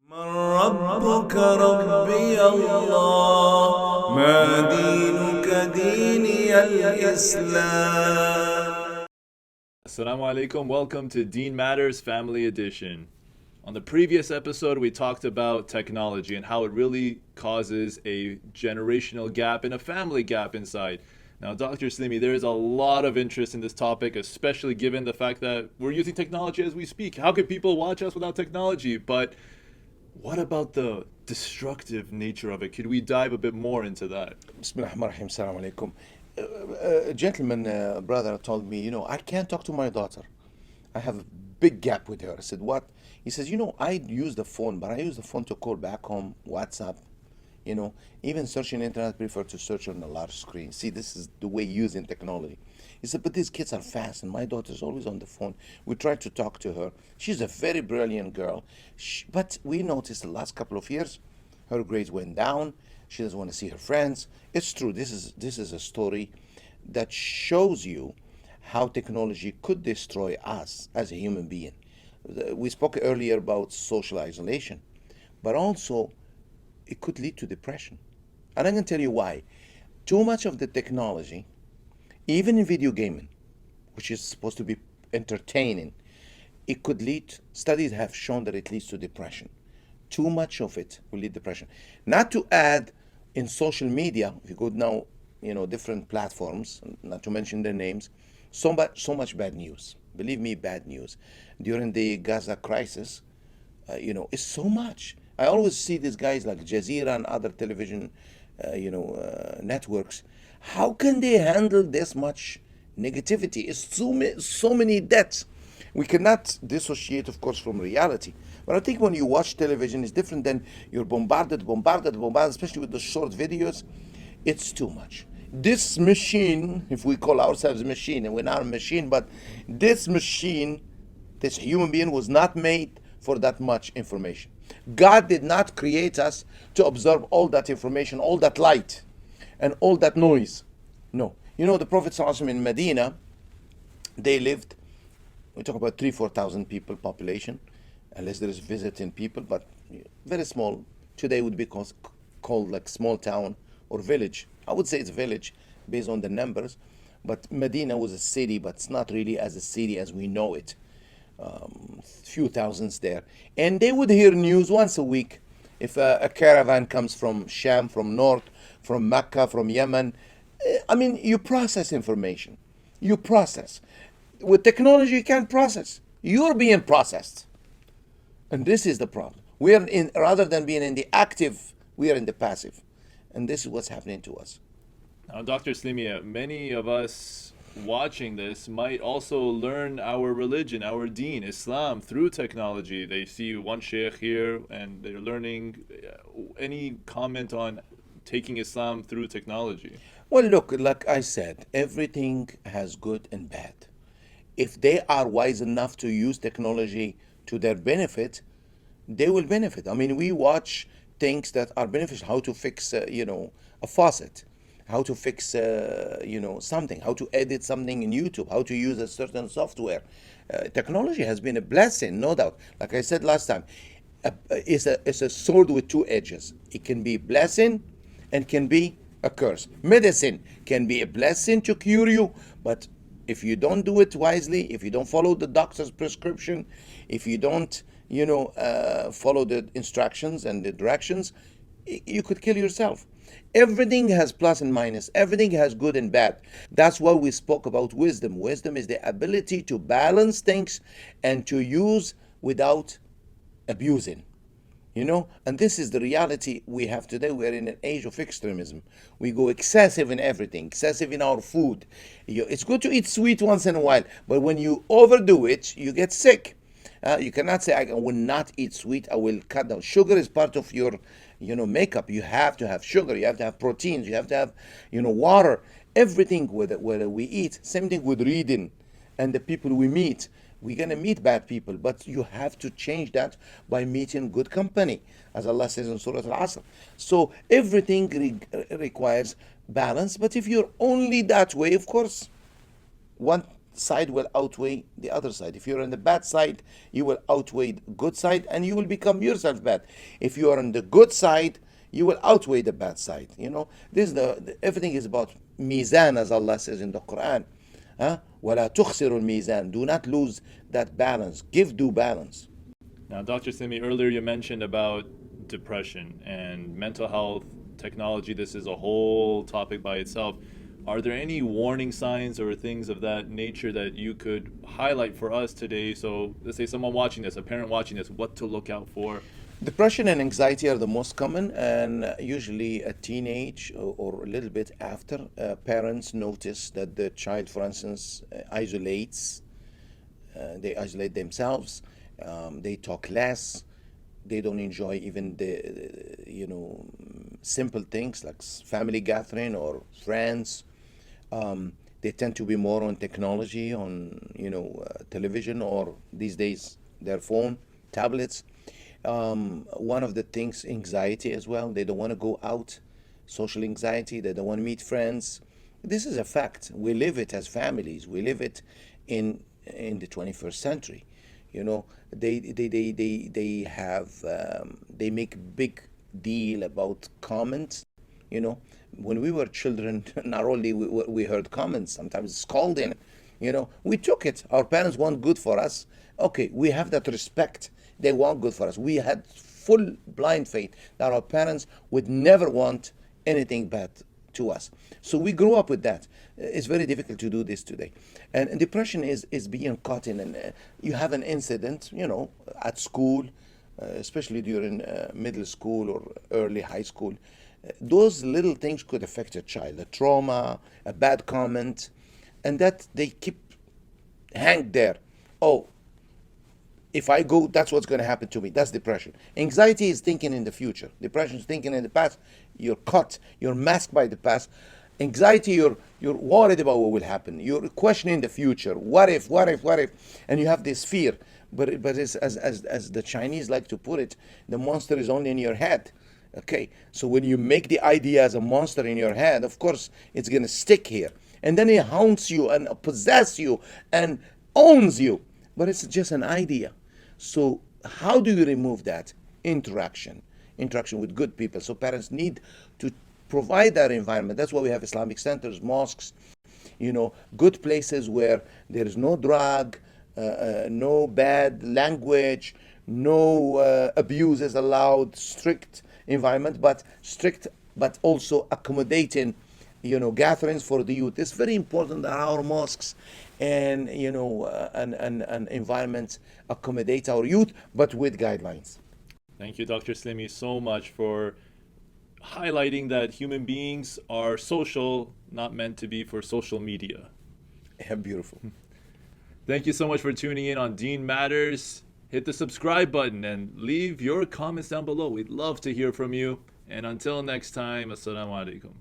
من ربك ربي الله ما دينك ديني الإسلام. Assalamu alaikum. Welcome to Deen Matters Family Edition. On the previous episode, we talked about technology and how it really causes a generational gap and a family gap inside. Now, Dr. Slimi, there is a lot of interest in this topic, especially given the fact that we're using technology as we speak. How can people watch us without technology? But what about the destructive nature of it? Could we dive a bit more into that? Bismillahirrahmanirrahim. Assalamu alaikum. A gentleman, brother, told me, I can't talk to my daughter. I have a big gap with her. I said, what? He says, I use the phone, but I use the phone to call back home, WhatsApp, even searching internet, I prefer to search on a large screen. See, this is the way using technology. He said, but these kids are fast, and my daughter's always on the phone. We try to talk to her. She's a very brilliant girl. But we noticed the last couple of years, her grades went down. She doesn't want to see her friends. It's true. This is a story that shows you how technology could destroy us as a human being. We spoke earlier about social isolation, but also it could lead to depression. And I can tell you why. Too much of the technology, even in video gaming, which is supposed to be entertaining, it could lead, studies have shown that it leads to depression. Too much of it will lead to depression. Not to add, in social media, if you go now, different platforms, not to mention their names, so much bad news. Believe me, bad news. During the Gaza crisis, it's so much. I always see these guys like Jazeera and other television, networks. How can they handle this much negativity? It's so many deaths. We cannot dissociate, of course, from reality. But I think when you watch television, it's different than you're bombarded, especially with the short videos. It's too much. This machine, if we call ourselves a machine, and we're not a machine, but this machine, this human being was not made for that much information. God did not create us to absorb all that information, all that light, and all that noise. No. The Prophet ﷺ in Medina, they lived, we talk about 3,000-4,000 people population, unless there is visiting people, but very small. Today would be called like small town or village. I would say it's a village based on the numbers, but Medina was a city, but it's not really as a city as we know it. Few thousands there. And they would hear news once a week. If a caravan comes from Sham, from North, from Mecca, from Yemen, you process information. You process. With technology, you can't process. You're being processed. And this is the problem. Rather than being in the active, we are in the passive. And this is what's happening to us. Now, Dr. Slimi, many of us watching this might also learn our religion, our deen, Islam, through technology. They see one sheikh here and they're learning. Any comment on taking Islam through technology? Well, look, like I said, everything has good and bad. If they are wise enough to use technology to their benefit, they will benefit. We watch things that are beneficial. How to fix, a faucet. How to fix, something. How to edit something in YouTube. How to use a certain software. Technology has been a blessing, no doubt. Like I said last time, it's a sword with two edges. It can be a blessing and can be a curse. Medicine can be a blessing to cure you, but if you don't do it wisely, if you don't follow the doctor's prescription, if you don't, follow the instructions and the directions, you could kill yourself. Everything has plus and minus. Everything has good and bad. That's why we spoke about wisdom. Wisdom is the ability to balance things and to use without abusing. And this is the reality we have today. We're in an age of extremism. We go excessive in everything, excessive in our food. It's good to eat sweet once in a while, but when you overdo it, you get sick. You cannot say, I will not eat sweet, I will cut down. Sugar is part of your, makeup. You have to have sugar, you have to have proteins, you have to have, water. Everything, whether we eat. Same thing with reading and the people we meet. We're going to meet bad people, but you have to change that by meeting good company, as Allah says in Surah Al-Asr. So everything requires balance, but if you're only that way, of course, one side will outweigh the other side. If you're on the bad side, you will outweigh the good side, and you will become yourself bad. If you are on the good side, you will outweigh the bad side. You know, this is everything is about mizan, as Allah says in the Quran. وَلَا تُخْسِرُ الْمِيزَان. Do not lose that balance. Give due balance. Now, Dr. Slimi, earlier you mentioned about depression and mental health, technology. This is a whole topic by itself. Are there any warning signs or things of that nature that you could highlight for us today? So let's say someone watching this, a parent watching this, what to look out for? Depression and anxiety are the most common, and usually at teenage or a little bit after, parents notice that the child, for instance, isolates. They isolate themselves. They talk less. They don't enjoy even the simple things like family gathering or friends. They tend to be more on technology, on television, or these days their phone, tablets. One of the things, anxiety as well. They don't want to go out. Social anxiety. They don't want to meet friends. This is a fact. We live it as families. We live it in the 21st century. They make big deal about comments. When we were children, not only we heard comments, sometimes scolding. We took it. Our parents want good for us. Okay, we have that respect. They want good for us. We had full blind faith that our parents would never want anything bad to us. So we grew up with that. It's very difficult to do this today. And depression is being caught in, and you have an incident, at school, especially during middle school or early high school. Those little things could affect a child, a trauma, a bad comment, and that they keep hang there. Oh, if I go, that's what's going to happen to me. That's depression. Anxiety is thinking in the future. Depression is thinking in the past. You're caught. You're masked by the past. Anxiety, you're worried about what will happen. You're questioning the future. What if? And you have this fear. But it's, as the Chinese like to put it, the monster is only in your head. Okay, so when you make the idea as a monster in your head, of course, it's going to stick here. And then it haunts you and possesses you and owns you. But it's just an idea. So how do you remove that? Interaction with good people. So parents need to provide that environment. That's why we have Islamic centers, mosques, good places where there is no drug, no bad language, no abuse is allowed, strict environment, but also accommodating gatherings for the youth. It's very important that our mosques and and environments accommodate our youth, but with guidelines. Thank you, Dr. Slimi, so much for highlighting that human beings are social, not meant to be for social media. Yeah, beautiful. Thank you so much for tuning in on Deen Matters. Hit the subscribe button and leave your comments down below. We'd love to hear from you. And until next time, Assalamu alaikum.